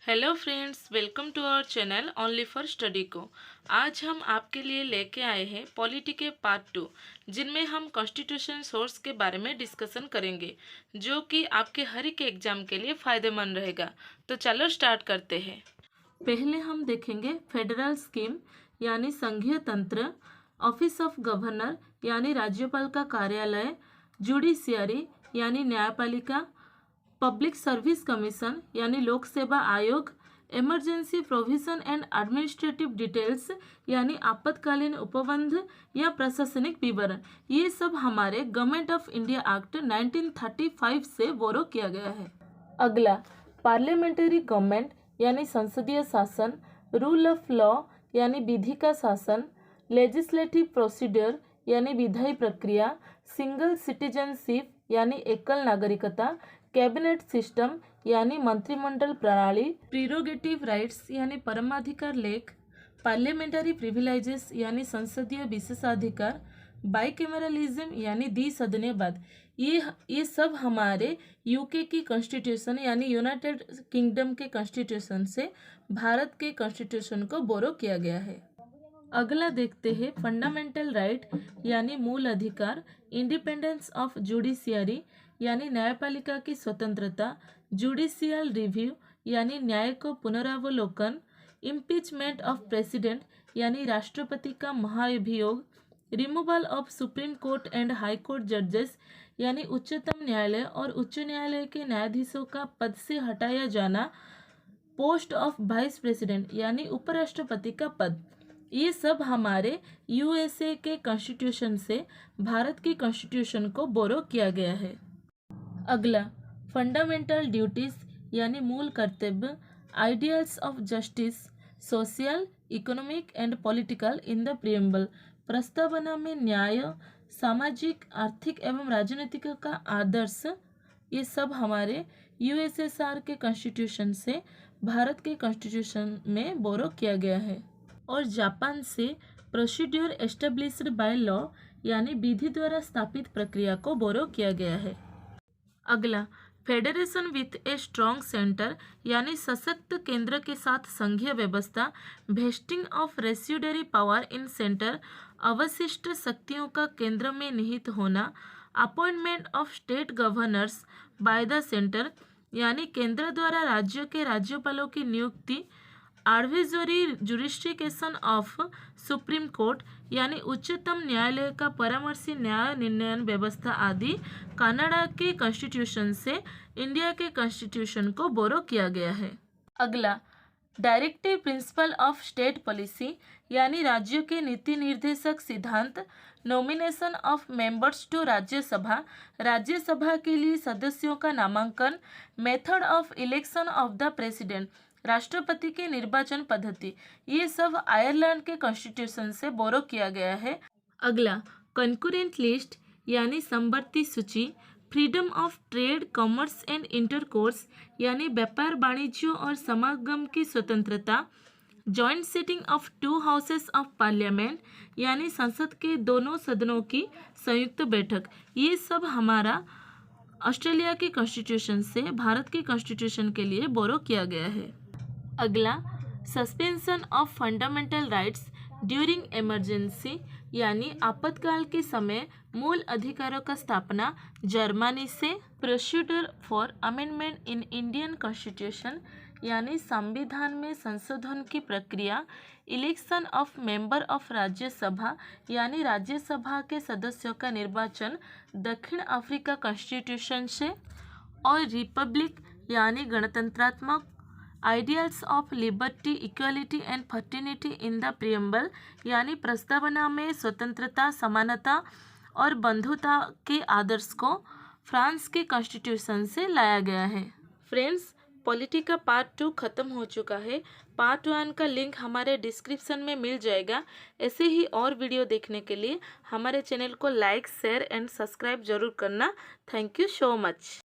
Hello friends, welcome to our channel only for study को। आज हम आपके लिए लेके आए हैं पॉलिटी के पार्ट 2, जिनमें हम कॉन्स्टिट्यूशन सोर्स के बारे में डिस्कशन करेंगे, जो कि आपके हर एक एग्जाम के लिए फ़ायदेमंद रहेगा। तो चलो स्टार्ट करते हैं। पहले हम देखेंगे फेडरल स्कीम यानी संघीय तंत्र, ऑफिस ऑफ गवर्नर यानी राज्यपाल का कार्यालय, जुडिशियरी यानी न्यायपालिका, पब्लिक सर्विस कमीशन यानी लोक सेवा आयोग, emergency provision and administrative details यानी आपातकालीन उपबंध या प्रशासनिक विवरण। ये सब हमारे गवर्नमेंट ऑफ इंडिया एक्ट 1935 से बोरो किया गया है। अगला पार्लियामेंट्री गवर्नमेंट यानी संसदीय शासन, रूल ऑफ लॉ यानी विधि का शासन, लेजिस्लेटिव प्रोसीड्यूर यानी विधायी प्रक्रिया, सिंगल सिटीजनशिप यानी एकल नागरिकता, कैबिनेट सिस्टम यानी मंत्रिमंडल प्रणाली, प्रीरोगेटिव राइट्स यानी परमाधिकार लेख, पार्लियामेंट्री प्रिविलेजेस यानी संसदीय विशेषाधिकार, बाइकैमरलिज्म यानी द्विसदनीयवाद। ये सब हमारे यूके की कॉन्स्टिट्यूशन यानी यूनाइटेड किंगडम के कॉन्स्टिट्यूशन से भारत के कॉन्स्टिट्यूशन को बोरो किया गया है। अगला देखते हैं फंडामेंटल राइट यानी मूल अधिकार, इंडिपेंडेंस ऑफ जुडिशियरी यानी न्यायपालिका की स्वतंत्रता, जुडिशियल रिव्यू यानी न्याय को पुनरावलोकन, इम्पीचमेंट ऑफ प्रेसिडेंट यानी राष्ट्रपति का महाभियोग, removal of supreme court and high court जजेस यानी उच्चतम न्यायालय और उच्च न्यायालय के न्यायाधीशों का पद से हटाया जाना, पोस्ट ऑफ वाइस प्रेसिडेंट यानी उपराष्ट्रपति का पद। ये सब हमारे यूएसए के कॉन्स्टिट्यूशन से भारत की कॉन्स्टिट्यूशन को बोरो किया गया है। अगला फंडामेंटल ड्यूटीज यानी मूल कर्तव्य, ideals of justice, social, economic and political in the preamble. प्रस्तावना में न्याय, सामाजिक, आर्थिक एवं राजनीतिक का आदर्श। ये सब हमारे यूएसएसआर के कॉन्स्टिट्यूशन से भारत के कॉन्स्टिट्यूशन में बोरो किया गया है। और जापान से प्रोसीड्यूर एस्टेब्लिश्ड बाय लॉ यानी विधि द्वारा स्थापित प्रक्रिया को बोरो किया गया है। अगला federation with a strong centre यानी सशक्त केंद्र के साथ संघीय व्यवस्था, wasting of residuary power in centre, अवशिष्ट शक्तियों का केंद्र में निहित होना, appointment of state governors by the centre यानी केंद्र द्वारा राज्य के राज्यपालों की नियुक्ति, advisory jurisdiction of supreme court यानी उच्चतम न्यायालय का परामर्शी न्याय निर्णय व्यवस्था आदि कनाडा के कॉन्स्टिट्यूशन से इंडिया के कॉन्स्टिट्यूशन को बोरो किया गया है। अगला directive principle of state policy यानी राज्यों के नीति निर्देशक सिद्धांत, nomination of members to Rajya Sabha, Rajya Sabha के लिए सदस्यों का नामांकन, method of election of the president, राष्ट्रपति के निर्वाचन पद्धति। ये सब आयरलैंड के कॉन्स्टिट्यूशन से बोरो किया गया है। अगला कंकरेंट लिस्ट यानी समवर्ती सूची, freedom of trade, commerce and intercourse यानी व्यापार, वाणिज्य और समागम की स्वतंत्रता, joint sitting of to houses of parliament यानी संसद के दोनों सदनों की संयुक्त बैठक। ये सब हमारा ऑस्ट्रेलिया के कॉन्स्टिट्यूशन से भारत के कॉन्स्टिट्यूशन के लिए बोरो किया गया है। अगला suspension of fundamental rights during emergency यानी आपातकाल के समय मूल अधिकारों का स्थापना, जर्मनी से। Procedure for amendment in Indian constitution यानी संविधान में संशोधन की प्रक्रिया, election of member of Rajya Sabha यानी राज्यसभा के सदस्यों का निर्वाचन दक्षिण अफ्रीका कॉन्स्टिट्यूशन से। और रिपब्लिक यानी गणतंत्रात्मक, ideals of liberty, equality and fraternity in the preamble यानी प्रस्तावना में स्वतंत्रता, समानता और बंधुता के आदर्श को फ्रांस के कॉन्स्टिट्यूशन से लाया गया है। फ्रेंड्स, पॉलिटी का पार्ट 2 खत्म हो चुका है। पार्ट 1 का लिंक हमारे डिस्क्रिप्शन में मिल जाएगा। ऐसे ही और वीडियो देखने के लिए हमारे चैनल को लाइक, शेयर एंड सब्सक्राइब जरूर करना। Thank you so much.